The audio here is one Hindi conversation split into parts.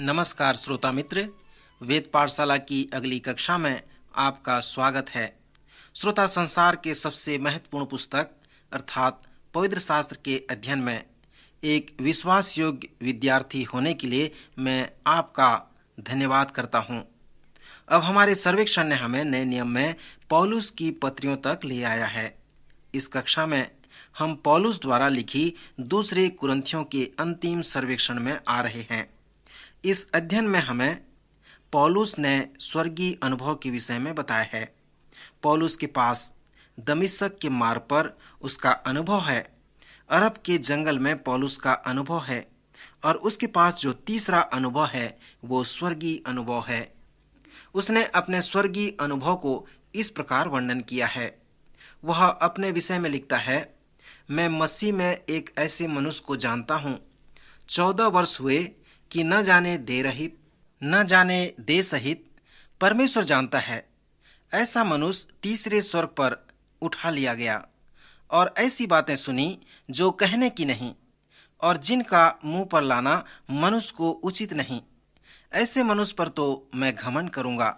नमस्कार श्रोता मित्र, वेद पाठशाला की अगली कक्षा में आपका स्वागत है। श्रोता, संसार के सबसे महत्वपूर्ण पुस्तक अर्थात पवित्र शास्त्र के अध्ययन में एक विश्वास योग्य विद्यार्थी होने के लिए मैं आपका धन्यवाद करता हूं। अब हमारे सर्वेक्षण ने हमें नए नियम में पौलुस की पत्रियों तक ले आया है। इस कक्षा में हम पौलुस द्वारा लिखी दूसरे कुरिन्थियों के अंतिम सर्वेक्षण में आ रहे हैं। इस अध्ययन में हमें पौलुस ने स्वर्गीय अनुभव के विषय में बताया है। पौलुस के पास दमिश्क के मार्ग पर उसका अनुभव है, अरब के जंगल में पौलुस का अनुभव है, और उसके पास जो तीसरा अनुभव है वो स्वर्गीय अनुभव है। उसने अपने स्वर्गीय अनुभव को इस प्रकार वर्णन किया है। वह अपने विषय में लिखता है, मैं मसीह में एक ऐसे मनुष्य को जानता हूँ, 14 वर्ष हुए कि न जाने दे रहित न जाने दे सहित परमेश्वर जानता है। ऐसा मनुष्य तीसरे स्वर्ग पर उठा लिया गया और ऐसी बातें सुनी जो कहने की नहीं और जिनका मुंह पर लाना मनुष्य को उचित नहीं। ऐसे मनुष्य पर तो मैं घमंड करूंगा,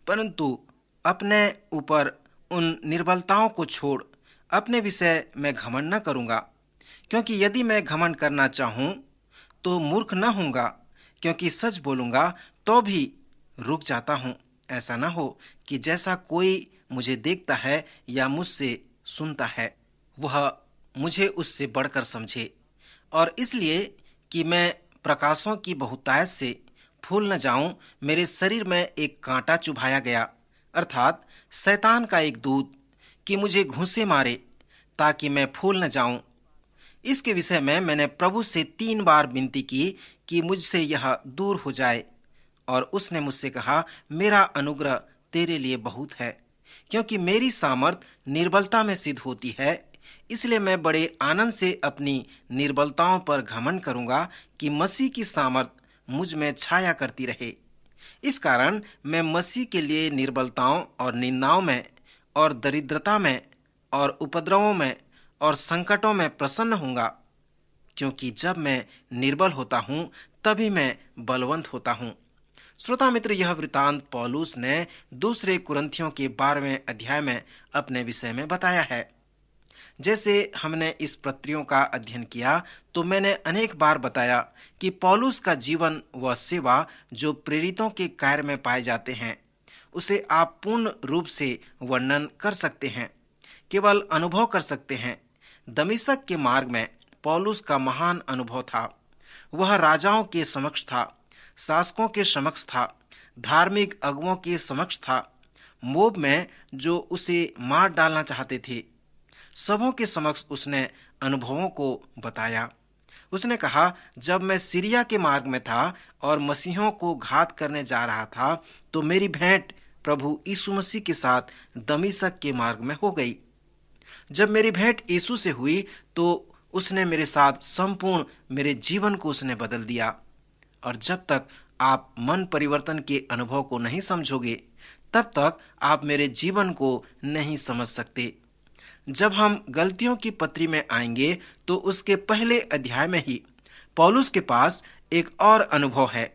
परंतु अपने ऊपर उन निर्बलताओं को छोड़ अपने विषय में घमंड न करूंगा, क्योंकि यदि मैं घमंड करना चाहूं तो मूर्ख न होऊंगा, क्योंकि सच बोलूंगा तो भी रुक जाता हूं। ऐसा न हो कि जैसा कोई मुझे देखता है या मुझसे सुनता है वह मुझे उससे बढ़कर समझे, और इसलिए कि मैं प्रकाशों की बहुतायत से फूल न जाऊं, मेरे शरीर में एक कांटा चुभाया गया, अर्थात शैतान का एक दूत, कि मुझे घूंसे मारे ताकि मैं फूल न जाऊं। इसके विषय में मैंने प्रभु से 3 बार विनती की कि मुझसे यह दूर हो जाए, और उसने मुझसे कहा, मेरा अनुग्रह तेरे लिए बहुत है, क्योंकि मेरी सामर्थ निर्बलता में सिद्ध होती है। इसलिए मैं बड़े आनंद से अपनी निर्बलताओं पर घमंड करूंगा कि मसीह की सामर्थ मुझ में छाया करती रहे। इस कारण मैं मसीह के लिए निर्बलताओं और निंदाओं में और दरिद्रता में और उपद्रवों में और संकटों में प्रसन्न होऊंगा, क्योंकि जब मैं निर्बल होता हूं तभी मैं बलवंत होता हूं। श्रोता मित्र, यह वृतांत पौलुस ने दूसरे कुरिन्थियों के 12वें अध्याय में अपने विषय में बताया है। जैसे हमने इस पत्रियों का अध्ययन किया तो मैंने अनेक बार बताया कि पौलुस का जीवन व सेवा जो प्रेरितों के कार्य में पाए जाते हैं उसे आप पूर्ण रूप से वर्णन कर सकते हैं, केवल अनुभव कर सकते हैं। दमिश्क के मार्ग में पौलुस का महान अनुभव था। वह राजाओं के समक्ष था, शासकों के समक्ष था, धार्मिक अगुओं के समक्ष था, मोब में जो उसे मार डालना चाहते थे, सबों के समक्ष उसने अनुभवों को बताया। उसने कहा, जब मैं सीरिया के मार्ग में था और मसीहों को घात करने जा रहा था तो मेरी भेंट प्रभु यीशु मसीह के साथ दमिश्क के मार्ग में हो गई। जब मेरी भेंट यीशु से हुई तो उसने मेरे साथ संपूर्ण मेरे जीवन को उसने बदल दिया। और जब तक आप मन परिवर्तन के अनुभव को नहीं समझोगे तब तक आप मेरे जीवन को नहीं समझ सकते। जब हम गलतियों की पत्री में आएंगे तो उसके पहले अध्याय में ही पौलुस के पास एक और अनुभव है।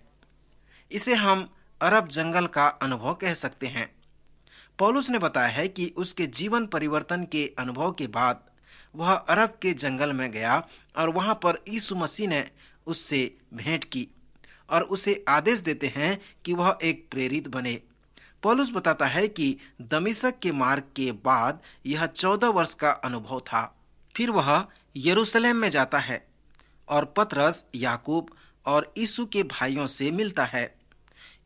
इसे हम अरब जंगल का अनुभव कह सकते हैं। पौलुस ने बताया है कि उसके जीवन परिवर्तन के अनुभव के बाद वह अरब के जंगल में गया और वहां पर यीशु मसीह ने उससे भेंट की और उसे आदेश देते हैं कि वह एक प्रेरित बने। पौलुस बताता है कि दमिश्क के मार्ग के बाद यह 14 वर्ष का अनुभव था। फिर वह यरूशलेम में जाता है और पतरस, याकूब और यीशु के भाइयों से मिलता है।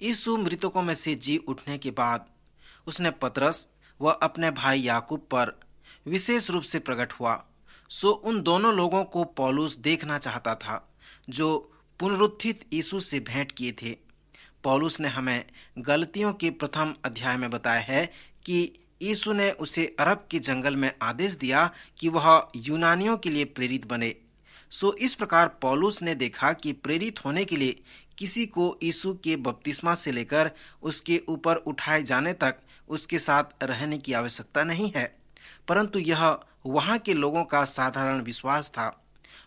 यीशु मृतकों में से जी उठने के बाद उसने पतरस व अपने भाई याकूब पर विशेष रूप से प्रकट हुआ। सो उन दोनों लोगों को पौलुस देखना चाहता था जो पुनरुत्थित यीशु से भेंट किए थे। पौलुस ने हमें गलतियों के प्रथम अध्याय में बताया है कि यीशु ने उसे अरब के जंगल में आदेश दिया कि वह यूनानियों के लिए प्रेरित बने। सो इस प्रकार पौलुस ने देखा कि प्रेरित होने के लिए किसी को यीशु के बपतिस्मा से लेकर उसके ऊपर उठाए जाने तक उसके साथ रहने की आवश्यकता नहीं है, परंतु यह वहां के लोगों का साधारण विश्वास था।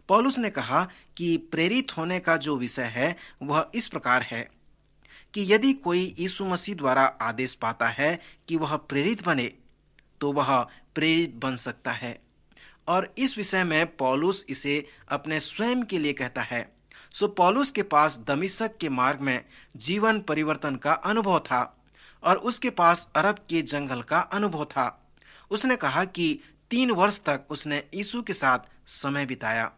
पौलुस ने कहा कि प्रेरित होने का जो विषय है वह इस प्रकार है कि यदि कोई यीशु मसीह द्वारा आदेश पाता है कि वह प्रेरित बने तो वह प्रेरित बन सकता है। और इस विषय में पौलुस इसे अपने स्वयं के लिए कहता है। सो पौलुस के पास दमिश्क के मार्ग में जीवन परिवर्तन का अनुभव था और उसके पास अरब के जंगल का अनुभव था। उसने कहा कि 3 वर्ष तक उसने यीशु के साथ समय बिताया।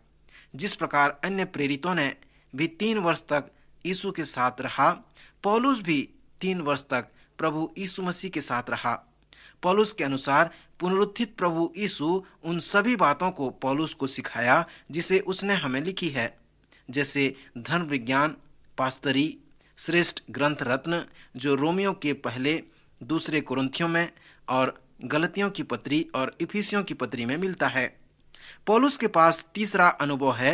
जिस प्रकार अन्य प्रेरितों ने भी 3 वर्ष तक यीशु के साथ रहा, पौलुस भी 3 वर्ष तक प्रभु यीशु मसीह के साथ रहा। पौलुस के अनुसार पुनरुत्थित प्रभु यीशु उन सभी बातों को पौलुस को सिखाया जिसे उसने हमें लिखी है, जैसे धर्म विज्ञान, पास्तरी, श्रेष्ठ ग्रंथ रत्न जो रोमियो के पहले, दूसरे कुरिन्थियों में और गलतियों की पत्री और इफिसियों की पत्री में मिलता है। पौलुस के पास तीसरा अनुभव है।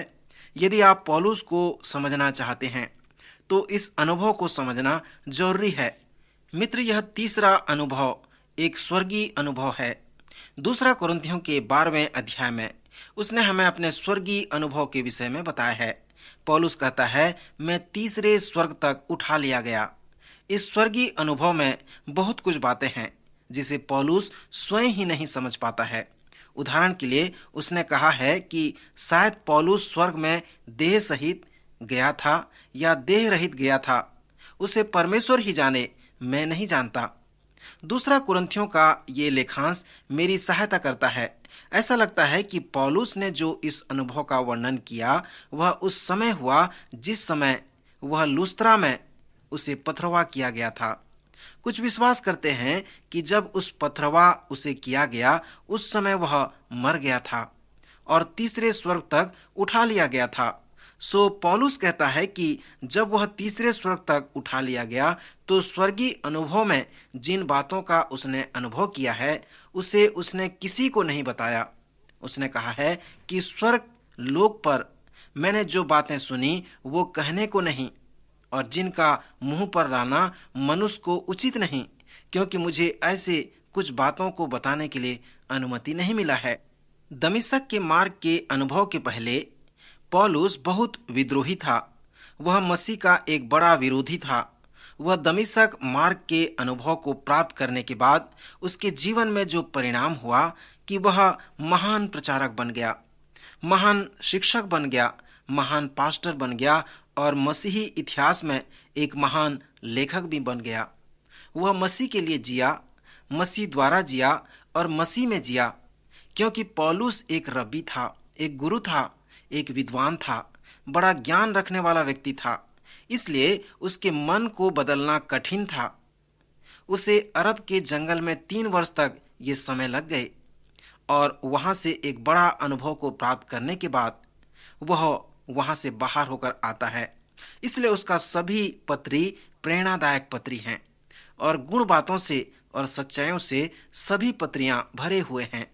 यदि आप पौलुस को समझना चाहते हैं तो इस अनुभव को समझना जरूरी है। मित्र, यह तीसरा अनुभव एक स्वर्गीय अनुभव है। दूसरा कुरिन्थियों के 12वें अध्याय में उसने हमें अपने स्वर्गीय अनुभव के विषय में बताया है। पौलुस कहता है, मैं तीसरे स्वर्ग तक उठा लिया गया। इस स्वर्गीय अनुभव में बहुत कुछ बातें हैं जिसे पौलुस स्वयं ही नहीं समझ पाता है। उदाहरण के लिए उसने कहा है कि शायद पौलुस स्वर्ग में देह सहित गया था या देह रहित गया था। उसे परमेश्वर ही जाने, मैं नहीं जानता। दूसरा कुरिन्थियों का ये लेखांश मेरी सहायता करता है। ऐसा लगता है कि पौलुस ने जो इस अनुभव का वर्णन किया वह उस समय हुआ जिस समय वह लुस्त्रा में उसे पथरवा किया गया था। कुछ विश्वास करते हैं कि जब उस पथरवा उसे किया गया उस समय वह मर गया था और तीसरे स्वर्ग तक उठा लिया गया था। सो पौलुस कहता है कि जब वह तीसरे स्वर्ग तक उठा लिया गया तो स्वर्गीय अनुभव में जिन बातों का उसने अनुभव किया है उसे उसने किसी को नहीं बताया। उसने कहा है कि स्वर्ग लोक पर मैंने जो बातें सुनी वो कहने को नहीं और जिनका मुंह पर लाना मनुष्य को उचित नहीं, क्योंकि मुझे ऐसे कुछ बातों को बताने के लिए अनुमति नहीं मिला है। दमिश्क के मार्ग के अनुभव के पहले पौलुस बहुत विद्रोही था। वह मसीह का एक बड़ा विरोधी था। वह दमिश्क मार्ग के अनुभव को प्राप्त करने के बाद उसके जीवन में जो परिणाम हुआ कि वह महान प्रचारक बन गया, महान शिक्षक बन गया, महान पास्टर बन गया और मसीही इतिहास में एक महान लेखक भी बन गया। वह मसीह के लिए जिया, मसीह द्वारा जिया और मसीह में जिया, क्योंकि पौलुस एक रब्बी था, एक गुरु था, एक विद्वान था, बड़ा ज्ञान रखने वाला व्यक्ति था। इसलिए उसके मन को बदलना कठिन था। उसे अरब के जंगल में 3 वर्ष तक ये समय लग गए और वहां से एक बड़ा अनुभव को प्राप्त करने के बाद वह वहां से बाहर होकर आता है। इसलिए उसका सभी पत्री प्रेरणादायक पत्री हैं और गुण बातों से और सच्चाइयों से सभी पत्रियां भरे हुए हैं।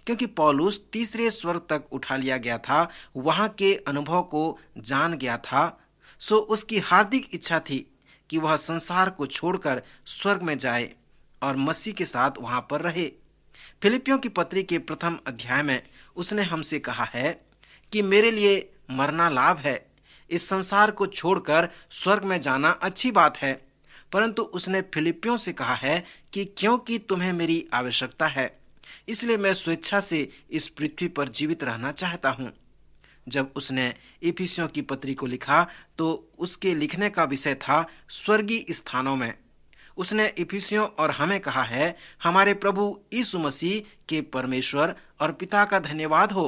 क्योंकि पौलुस तीसरे स्वर्ग तक उठा लिया गया था, वहां के अनुभव को जान गया था, सो उसकी हार्दिक इच्छा थी कि वह संसार को छोड़कर स्वर्ग में जाए और मसीह के साथ वहां पर रहे। फिलिपियों की पत्री के 1 अध्याय में उसने हमसे कहा है कि मेरे लिए मरना लाभ है, इस संसार को छोड़कर स्वर्ग में जाना अच्छी बात है। परंतु उसने फिलिपियों से कहा है कि क्योंकि तुम्हें मेरी आवश्यकता है, इसलिए मैं स्वेच्छा से इस पृथ्वी पर जीवित रहना चाहता हूँ। जब उसने इफिसियों की पत्री को लिखा तो उसके लिखने का विषय था स्वर्गीय स्थानों में। उसने इफिसियों और हमें कहा है, हमारे प्रभु यीशु मसीह के परमेश्वर और पिता का धन्यवाद हो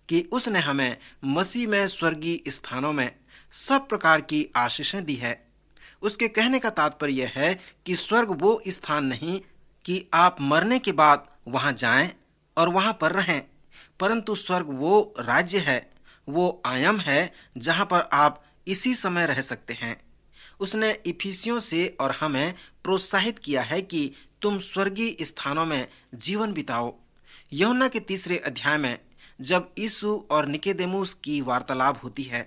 कि उसने हमें मसीह में स्वर्गीय स्थानों में सब प्रकार की आशीषें दी है। उसके कहने का तात्पर्य यह है कि स्वर्ग वो स्थान नहीं कि आप मरने के बाद वहां जाएं और वहां पर रहें, परंतु स्वर्ग वो राज्य है, वो आयम है जहां पर आप इसी समय रह सकते हैं। उसने इफिसियों से और हमें प्रोत्साहित किया है कि तुम स्वर्गीय स्थानों में जीवन बिताओ। यूहन्ना के 3 अध्याय में जब यीशु और निकोदेमुस की वार्तालाप होती है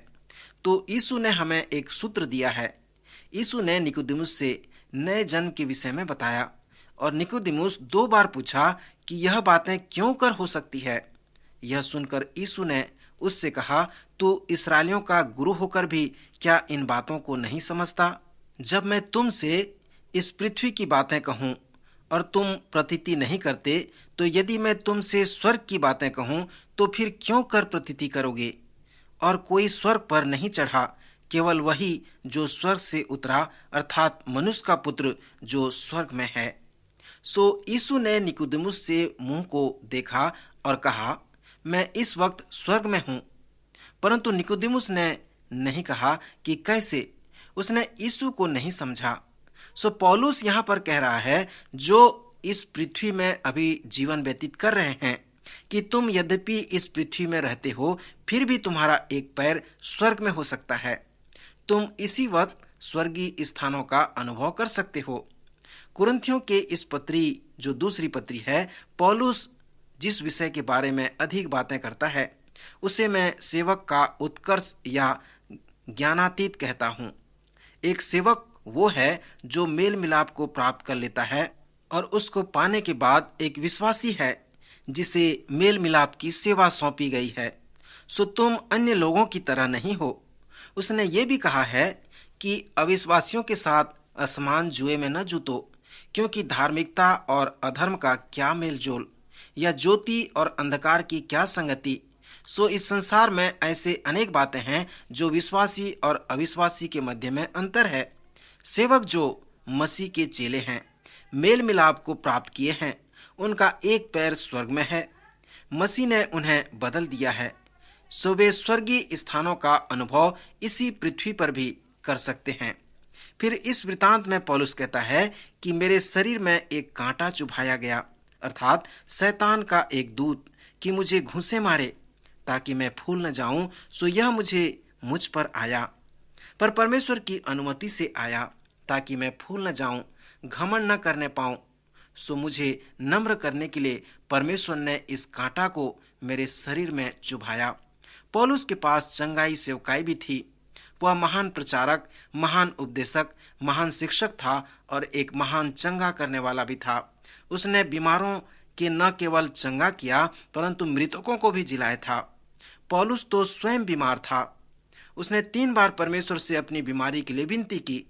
तो यीशु ने हमें एक सूत्र दिया है। यीशु ने निकोदेमुस से नए जन्म के विषय में बताया और निकोदेमुस 2 बार पूछा कि यह बातें क्यों कर हो सकती है। यह सुनकर यीशु ने उससे कहा, तू इसराइलियों का गुरु होकर भी क्या इन बातों को नहीं समझता? जब मैं तुमसे इस पृथ्वी की बातें कहूं और तुम प्रतीति नहीं करते, तो यदि मैं तुमसे स्वर्ग की बातें कहूं तो फिर क्यों कर प्रतीति करोगे? और कोई स्वर्ग पर नहीं चढ़ा, केवल वही जो स्वर्ग से उतरा, अर्थात मनुष्य का पुत्र जो स्वर्ग में है। सो यीशु ने निकोदेमुस से मुंह को देखा और कहा, मैं इस वक्त स्वर्ग में हूं। परंतु निकोदेमुस ने नहीं कहा कि कैसे। उसने यीशु को नहीं समझा। सो पौलुस यहाँ पर कह रहा है, जो इस पृथ्वी में अभी जीवन व्यतीत कर रहे हैं, कि तुम यद्यपि इस पृथ्वी में रहते हो, फिर भी तुम्हारा एक पैर स्वर्ग में हो सकता है। तुम इसी वक्त स्वर्गीय स्थानों का अनुभव कर सकते हो। कुरिन्थियों के इस पत्री, जो दूसरी पत्री है, पौलुस जिस विषय के बारे में अधिक बातें करता है, उसे मैं सेवक का उत्कर्ष या ज्ञानातीत कहता हूँ। एक सेवक वो है जो मेल मिलाप को प्राप्त कर लेता है और उसको पाने के बाद एक विश्वासी है जिसे मेल मिलाप की सेवा सौंपी गई है। सो तुम अन्य लोगों की तरह नहीं हो। उसने ये भी कहा है कि अविश्वासियों के साथ असमान जुए में न जुटो, क्योंकि धार्मिकता और अधर्म का क्या मेलजोल, या ज्योति और अंधकार की क्या संगति। सो इस संसार में ऐसे अनेक बातें हैं जो विश्वासी और अविश्वासी के मध्य में अंतर है। सेवक जो मसीह के चेले हैं, मेल मिलाप को प्राप्त किए हैं, उनका एक पैर स्वर्ग में है। मसीह ने उन्हें बदल दिया है। सो वे स्वर्गीय स्थानों का अनुभव इसी पृथ्वी पर भी कर सकते हैं। फिर इस वृतांत में पौलुस कहता है कि मेरे शरीर में एक कांटा चुभाया गया, अर्थात शैतान का एक दूत, कि मुझे घूंसे मारे ताकि मैं फूल न जाऊं। सो यह मुझ पर आया, पर परमेश्वर की अनुमति से आया, ताकि मैं फूल न जाऊं, घमंड न करने पाऊं। सो मुझे नम्र करने के लिए परमेश्वर ने इस कांटा को मेरे शरीर में चुभाया। पौलुस के पास चंगाई सेवकाई भी थी। वह महान प्रचारक, महान उपदेशक, महान शिक्षक था और एक महान चंगा करने वाला भी था। उसने बीमारों के न केवल चंगा किया, परंतु मृतकों को भी जिलाया था। पौलुस तो स्वयं बीमार था। उसने 3 बार परमेश्वर से अपनी बीमारी के लिए विनती की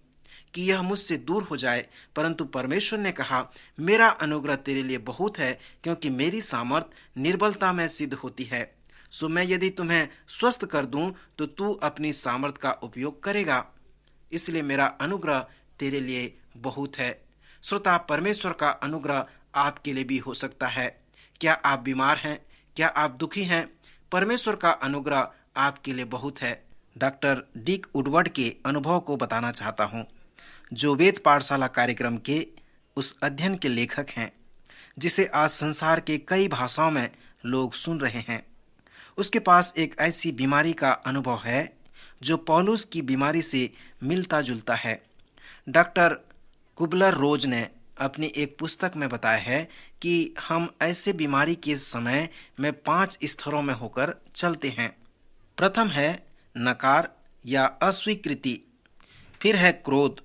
कि यह मुझसे दूर हो जाए, परंतु परमेश्वर ने कहा, मेरा अनुग्रह तेरे लिए बहुत है, क्योंकि मेरी सामर्थ निर्बलता में सिद्ध होती है। सो मैं यदि तुम्हें स्वस्थ कर दूं तो तू अपनी सामर्थ का उपयोग करेगा, इसलिए मेरा अनुग्रह तेरे लिए बहुत है। श्रोता, परमेश्वर का अनुग्रह आपके लिए भी हो सकता है। क्या आप बीमार हैं? क्या आप दुखी हैं? परमेश्वर का अनुग्रह आपके लिए बहुत है। डॉक्टर डिक वुडवर्ड के अनुभव को बताना चाहता हूँ, जो वेद पाठशाला कार्यक्रम के उस अध्ययन के लेखक हैं, जिसे आज संसार के कई भाषाओं में लोग सुन रहे हैं। उसके पास एक ऐसी बीमारी का अनुभव है जो पौलुस की बीमारी से मिलता जुलता है। डॉक्टर कुबलर रोज ने अपनी एक पुस्तक में बताया है कि हम ऐसे बीमारी के समय में 5 स्तरों में होकर चलते हैं। प्रथम है नकार या अस्वीकृति, फिर है क्रोध,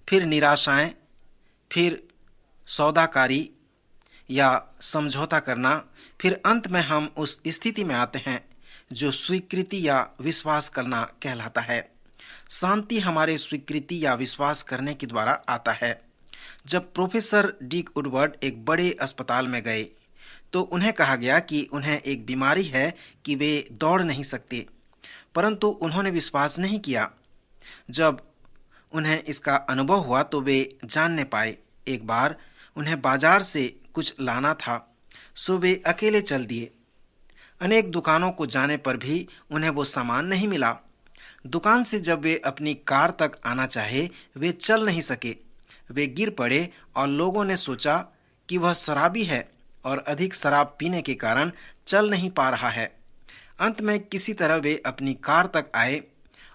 फिर निराशाएं, फिर सौदाकारी या समझौता करना, फिर अंत में हम उस स्थिति में आते हैं जो स्वीकृति या विश्वास करना कहलाता है। शांति हमारे स्वीकृति या विश्वास करने के द्वारा आता है। जब प्रोफेसर डिक वुडवर्ड एक बड़े अस्पताल में गए तो उन्हें कहा गया कि उन्हें एक बीमारी है कि वे दौड़ नहीं सकते, परंतु उन्होंने विश्वास नहीं किया। जब उन्हें इसका अनुभव हुआ तो वे जानने पाए। एक बार उन्हें बाजार से कुछ लाना था, सो वे अकेले चल दिए। अनेक दुकानों को जाने पर भी उन्हें वो सामान नहीं मिला। दुकान से जब वे अपनी कार तक आना चाहे, वे चल नहीं सके। वे गिर पड़े और लोगों ने सोचा कि वह शराबी है और अधिक शराब पीने के कारण चल नहीं पा रहा है। अंत में किसी तरह वे अपनी कार तक आए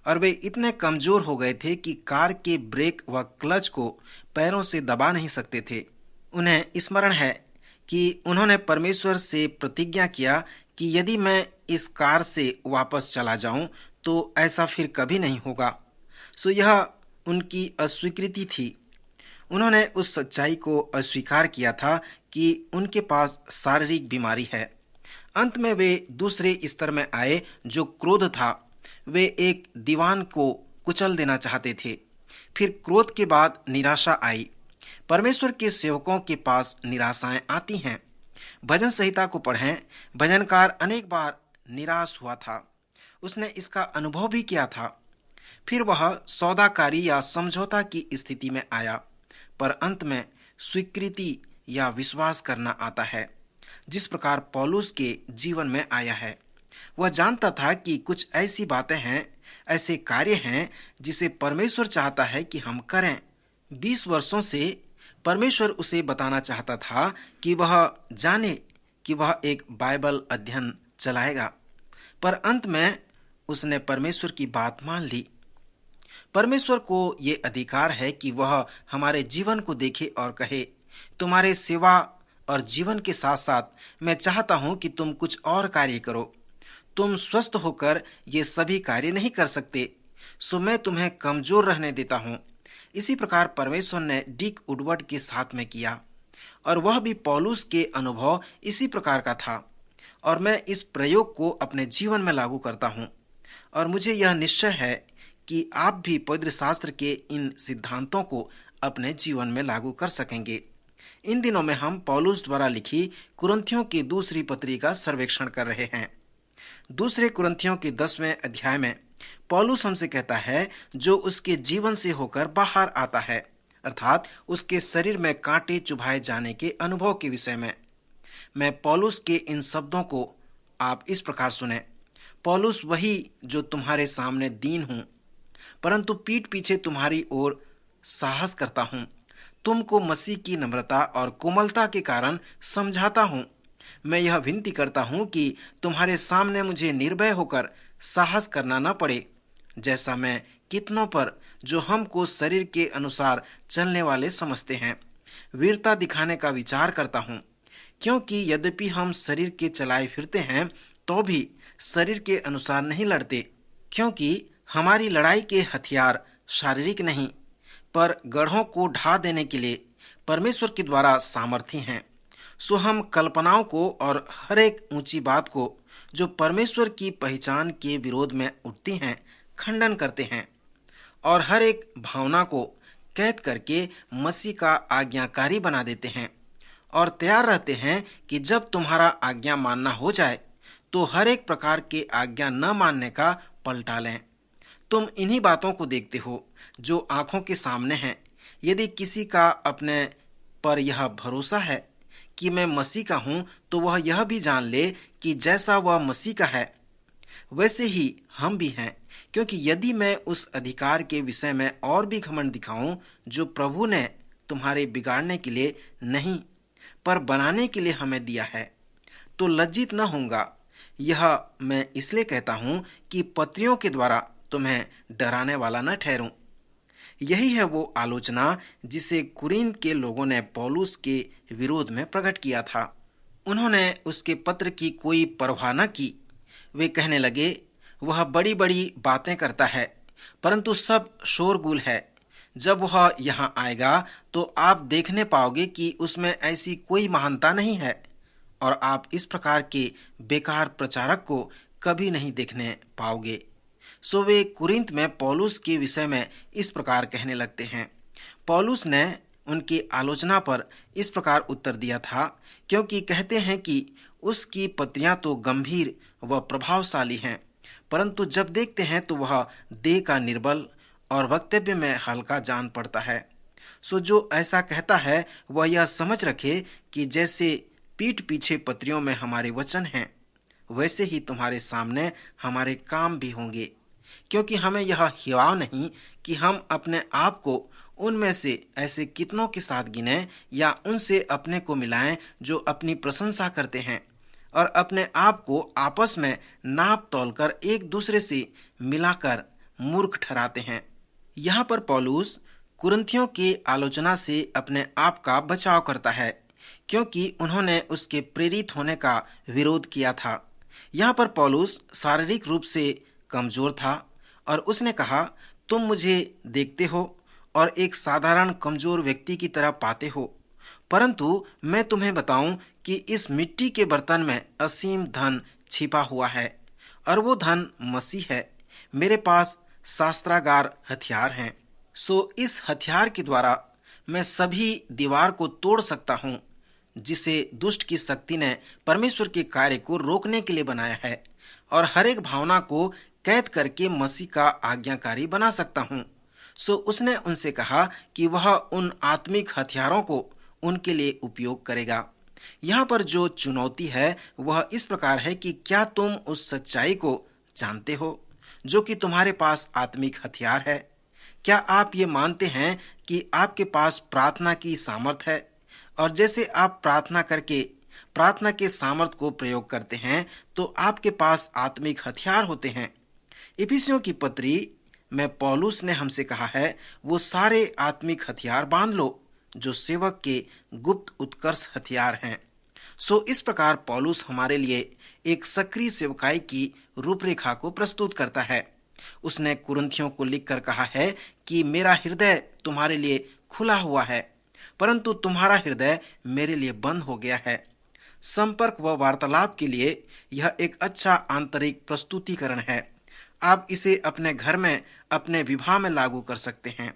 और वे इतने कमजोर हो गए थे कि कार के ब्रेक व क्लच को पैरों से दबा नहीं सकते थे। उन्हें स्मरण है कि उन्होंने परमेश्वर से प्रतिज्ञा किया कि यदि मैं इस कार से वापस चला जाऊं तो ऐसा फिर कभी नहीं होगा। सो यह उनकी अस्वीकृति थी। उन्होंने उस सच्चाई को अस्वीकार किया था कि उनके पास शारीरिक बीमारी है। अंत में वे दूसरे स्तर में आए जो क्रोध था। वे एक दीवान को कुचल देना चाहते थे। फिर क्रोध के बाद निराशा आई। परमेश्वर के सेवकों के पास निराशाएं आती हैं। भजन संहिता को पढ़ें। भजनकार अनेक बार निराश हुआ था। उसने इसका अनुभव भी किया था। फिर वह सौदाकारी या समझौता की स्थिति में आया, पर अंत में स्वीकृति या विश्वास करना आता है, जिस प्रकार पौलुस के जीवन में आया है। वह जानता था कि कुछ ऐसी बातें हैं, ऐसे कार्य हैं जिसे परमेश्वर चाहता है कि हम करें। 20 वर्षों से परमेश्वर उसे बताना चाहता था कि वह जाने कि वह एक बाइबल अध्ययन चलाएगा, पर अंत में उसने परमेश्वर की बात मान ली। परमेश्वर को ये अधिकार है कि वह हमारे जीवन को देखे और कहे, तुम्हारे सेवा और जीवन के साथ साथ मैं चाहता हूं कि तुम कुछ और कार्य करो। तुम स्वस्थ होकर ये सभी कार्य नहीं कर सकते, सो मैं तुम्हें कमजोर रहने देता हूं। इसी प्रकार परमेश्वर ने डिक वुडवर्ड के साथ में किया, और वह भी पौलुस के अनुभव इसी प्रकार का था। और मैं इस प्रयोग को अपने जीवन में लागू करता हूं, और मुझे यह निश्चय है कि आप भी पवित्र शास्त्र के इन सिद्धांतों को अपने जीवन में लागू कर सकेंगे। इन दिनों में हम पौलुस द्वारा लिखी कुरिन्थियों की दूसरी पत्री का सर्वेक्षण कर रहे हैं। दूसरे कुरिन्थियों के 10वें अध्याय में पौलुस हमसे कहता है जो उसके जीवन से होकर बाहर आता है, अर्थात उसके शरीर में कांटे चुभाए जाने के अनुभव के विषय में। मैं पौलुस के इन शब्दों को आप इस प्रकार सुने। पौलुस वही जो तुम्हारे सामने दीन हूं, परंतु पीठ पीछे तुम्हारी ओर साहस करता हूं। तुमको मसीह की नम्रता और कोमलता के कारण समझाता हूं। मैं यह विनती करता हूं कि तुम्हारे सामने मुझे निर्भय होकर साहस करना न पड़े, जैसा मैं कितनों पर जो हमको शरीर के अनुसार चलने वाले समझते हैं वीरता दिखाने का विचार करता हूं। क्योंकि यद्यपि हम शरीर के चलाए फिरते हैं तो भी शरीर के अनुसार नहीं लड़ते, क्योंकि हमारी लड़ाई के हथियार शारीरिक नहीं, पर गढ़ों को ढा देने के लिए परमेश्वर के द्वारा सामर्थी हैं। सो हम कल्पनाओं को और हर एक ऊंची बात को जो परमेश्वर की पहचान के विरोध में उठती हैं खंडन करते हैं, और हर एक भावना को कैद करके मसीह का आज्ञाकारी बना देते हैं, और तैयार रहते हैं कि जब तुम्हारा आज्ञा मानना हो जाए तो हर एक प्रकार के आज्ञा न मानने का पलटा लें। तुम इन्हीं बातों को देखते हो जो आंखों के सामने हैं। यदि किसी का अपने पर यह भरोसा है कि मैं मसीह का हूं, तो वह यह भी जान ले कि जैसा वह मसीह का है वैसे ही हम भी हैं। क्योंकि यदि मैं उस अधिकार के विषय में और भी घमंड दिखाऊं जो प्रभु ने तुम्हारे बिगाड़ने के लिए नहीं पर बनाने के लिए हमें दिया है, तो लज्जित न होऊंगा। यह मैं इसलिए कहता हूं कि पत्रियों के द्वारा तुम्हें डराने वाला न ठहरूं। यही है वो आलोचना जिसे कुरिन्थ के लोगों ने पौलुस के विरोध में प्रकट किया था। उन्होंने उसके पत्र की कोई परवाह न की। वे कहने लगे, वह बड़ी बड़ी बातें करता है, परंतु सब शोरगुल है। जब वह यहाँ आएगा तो आप देखने पाओगे कि उसमें ऐसी कोई महानता नहीं है, और आप इस प्रकार के बेकार प्रचारक को कभी नहीं देखने पाओगे। सो वे कुरिन्थ में पौलुस के विषय में इस प्रकार कहने लगते हैं। पौलुस ने उनकी आलोचना पर इस प्रकार उत्तर दिया था, क्योंकि कहते हैं कि उसकी पत्रियां तो गंभीर व प्रभावशाली हैं, परंतु जब देखते हैं तो वह देह का निर्बल और वक्तव्य में हल्का जान पड़ता है। सो जो ऐसा कहता है वह यह समझ रखे कि जैसे पीठ पीछे पत्रियों में हमारे वचन हैं, वैसे ही तुम्हारे सामने हमारे काम भी होंगे। क्योंकि हमें यह हिवाव नहीं कि हम अपने आप को उनमें से ऐसे कितनों के साथ गिने या उनसे अपने को मिलाएं जो अपनी प्रशंसा करते हैं और अपने आप को आपस में नाप तोलकर एक दूसरे से मिलाकर मूर्ख ठहराते हैं। यहाँ पर पौलुस कुरिन्थियों की आलोचना से अपने आप का बचाव करता है, क्योंकि उन्होंने उसके प्रेरित होने का विरोध किया था। यहाँ पर पौलुस शारीरिक रूप से कमजोर था और उसने कहा, तुम मुझे देखते हो और एक साधारण कमजोर व्यक्ति की तरह पाते हो, परंतु मैं तुम्हें बताऊं कि इस मिट्टी के बर्तन में असीम धन छिपा हुआ है और वो धन मसीह है। मेरे पास शास्त्रागार हथियार हैं। सो इस हथियार के द्वारा मैं सभी दीवार को तोड़ सकता हूँ जिसे दुष्ट की शक्ति ने परमेश्वर के कार्य को रोकने के लिए बनाया है, और हर एक भावना को कैद करके मसीह का आज्ञाकारी बना सकता हूँ। सो उसने उनसे कहा कि वह उन आत्मिक हथियारों को उनके लिए उपयोग करेगा। यहाँ पर जो चुनौती है वह इस प्रकार है कि क्या तुम उस सच्चाई को जानते हो जो कि तुम्हारे पास आत्मिक हथियार है? क्या आप ये मानते हैं कि आपके पास प्रार्थना की सामर्थ है, और जैसे आप प्रार्थना करके प्रार्थना के सामर्थ को प्रयोग करते हैं तो आपके पास आत्मिक हथियार होते हैं। इफिसियों की पत्री में पौलुस ने हमसे कहा है, वो सारे आत्मिक हथियार बांध लो जो सेवक के गुप्त उत्कर्ष हथियार हैं। सो इस प्रकार पौलुस हमारे लिए एक सक्रिय सेवकाई की रूपरेखा को प्रस्तुत करता है। उसने कुरिन्थियों को लिखकर कहा है कि मेरा हृदय तुम्हारे लिए खुला हुआ है, परंतु तुम्हारा हृदय मेरे लिए बंद हो गया है। संपर्क व वार्तालाप के लिए यह एक अच्छा आंतरिक प्रस्तुतिकरण है। आप इसे अपने घर में, अपने विवाह में लागू कर सकते हैं।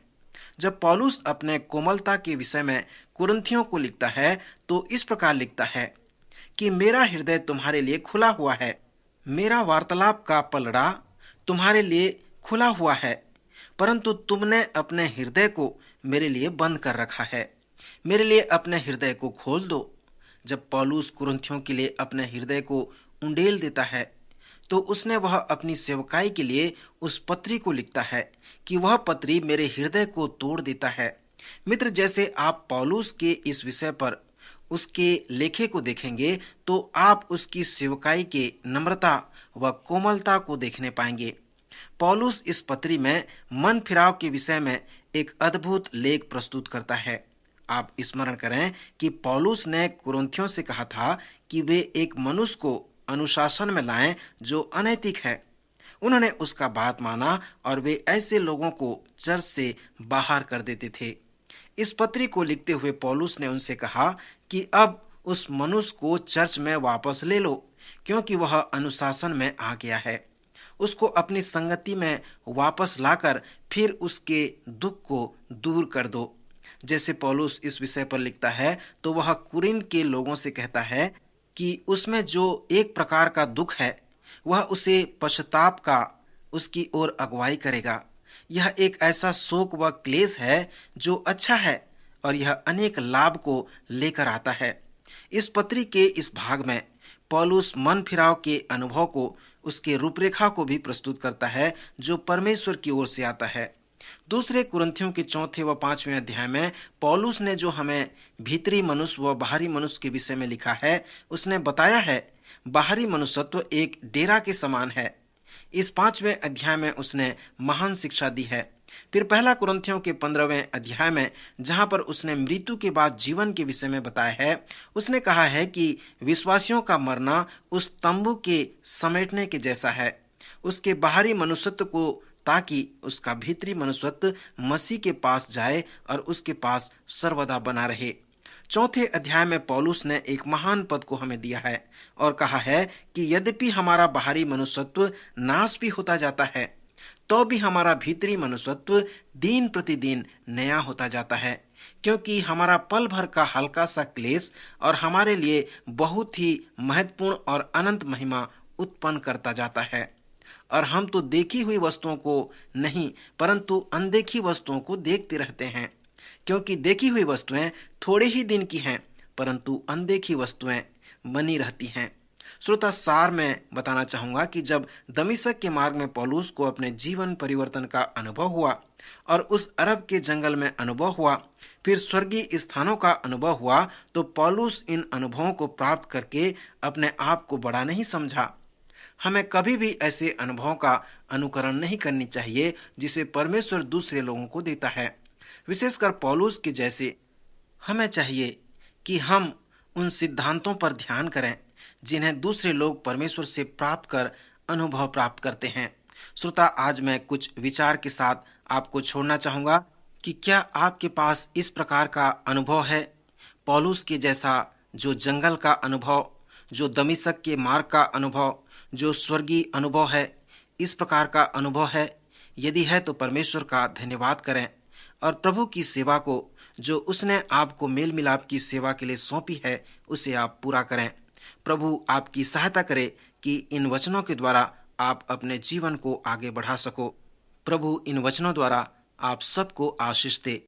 जब पौलुस अपने कोमलता के विषय में कुरिन्थियों को लिखता है तो इस प्रकार लिखता है कि मेरा हृदय तुम्हारे लिए खुला हुआ है, मेरा वार्तालाप का पलड़ा तुम्हारे लिए खुला हुआ है, परंतु तुमने अपने हृदय को मेरे लिए बंद कर रखा है। मेरे लिए अपने हृदय को खोल दो। जब पौलुस कुरिन्थियों के लिए अपने हृदय को उंडेल देता है तो उसने वह अपनी सेवकाई के लिए उस पत्री को लिखता है कि वह पत्री मेरे हृदय को तोड़ देता है। मित्र, जैसे आप पौलुस के इस विषय पर उसके लेखे को देखेंगे तो आप उसकी सेवकाई के नम्रता व कोमलता को देखने पाएंगे। पौलुस इस पत्री में मन फिराव के विषय में एक अद्भुत लेख प्रस्तुत करता है। आप स्मरण करें कि पौलुस ने कुरिन्थियों से कहा था कि वे एक मनुष्य को अनुशासन में लाएं जो अनैतिक है। उन्होंने उसका बात माना और वे ऐसे लोगों को चर्च से बाहर कर देते थे। इस पत्री को लिखते हुए पौलुस ने उनसे कहा कि अब उस मनुष्य को चर्च में वापस ले लो, क्योंकि वह अनुशासन में आ गया है। उसको अपनी संगति में वापस लाकर फिर उसके दुख को दूर कर दो। जैसे पौलुस इस विषय पर लिखता है तो वह कुरिन्थ के लोगों से कहता है कि उसमें जो एक प्रकार का दुख है वह उसे पश्चाताप का उसकी ओर अगुवाई करेगा। यह एक ऐसा शोक व क्लेश है जो अच्छा है और यह अनेक लाभ को लेकर आता है। इस पत्री के इस भाग में पौलुस मन फिराव के अनुभव को, उसके रूपरेखा को भी प्रस्तुत करता है जो परमेश्वर की ओर से आता है। दूसरे कुरिन्थियों के 4 व 5वें अध्याय में पौलुस ने जो हमें भीतरी मनुष्य व बाहरी मनुष्य के विषय में लिखा है, उसने बताया है बाहरी मनुष्यत्व एक डेरा के समान है। इस 5वें अध्याय में उसने महान शिक्षा दी है। फिर पहला कुरिन्थियों के 15वें अध्याय में जहां पर उसने मृत्यु के बाद जीवन के विषय में बताया है, उसने कहा है कि विश्वासियों का मरना उस तंबू के समेटने के जैसा है, उसके बाहरी मनुष्यत्व को, ताकि उसका भीतरी मनुष्यत्व मसीह के पास जाए और उसके पास सर्वदा बना रहे। 4 अध्याय में पौलुस ने एक महान पद को हमें दिया है और कहा है कि यद्यपि हमारा बाहरी मनुष्यत्व नाश भी होता जाता है तो भी हमारा भीतरी मनुष्यत्व दिन प्रतिदिन नया होता जाता है, क्योंकि हमारा पल भर का हल्का सा क्लेश और हमारे लिए बहुत ही महत्वपूर्ण और अनंत महिमा उत्पन्न करता जाता है। और हम तो देखी हुई वस्तुओं को नहीं परंतु अनदेखी वस्तुओं को देखते रहते हैं, क्योंकि देखी हुई वस्तुएं थोड़े ही दिन की हैं परंतु अनदेखी वस्तुएं बनी रहती हैं। श्रोता, सार में बताना चाहूंगा कि जब दमिश्क के मार्ग में पौलुस को अपने जीवन परिवर्तन का अनुभव हुआ और उस अरब के जंगल में अनुभव हुआ, फिर स्वर्गीय स्थानों का अनुभव हुआ, तो पौलुस इन अनुभवों को प्राप्त करके अपने आप को बड़ा नहीं समझा। हमें कभी भी ऐसे अनुभवों का अनुकरण नहीं करनी चाहिए जिसे परमेश्वर दूसरे लोगों को देता है। विशेषकर पौलुस के जैसे हमें चाहिए कि हम उन सिद्धांतों पर ध्यान करें जिन्हें दूसरे लोग परमेश्वर से प्राप्त कर अनुभव प्राप्त करते हैं। श्रोता, आज मैं कुछ विचार के साथ आपको छोड़ना चाहूंगा कि क्या आपके पास इस प्रकार का अनुभव है? पौलुस के जैसा जो जंगल का अनुभव, जो दमिश्क के मार्ग का अनुभव, जो स्वर्गीय अनुभव है, इस प्रकार का अनुभव है? यदि है तो परमेश्वर का धन्यवाद करें और प्रभु की सेवा को, जो उसने आपको मेल मिलाप की सेवा के लिए सौंपी है, उसे आप पूरा करें। प्रभु आपकी सहायता करे कि इन वचनों के द्वारा आप अपने जीवन को आगे बढ़ा सको। प्रभु इन वचनों द्वारा आप सबको आशीष दे।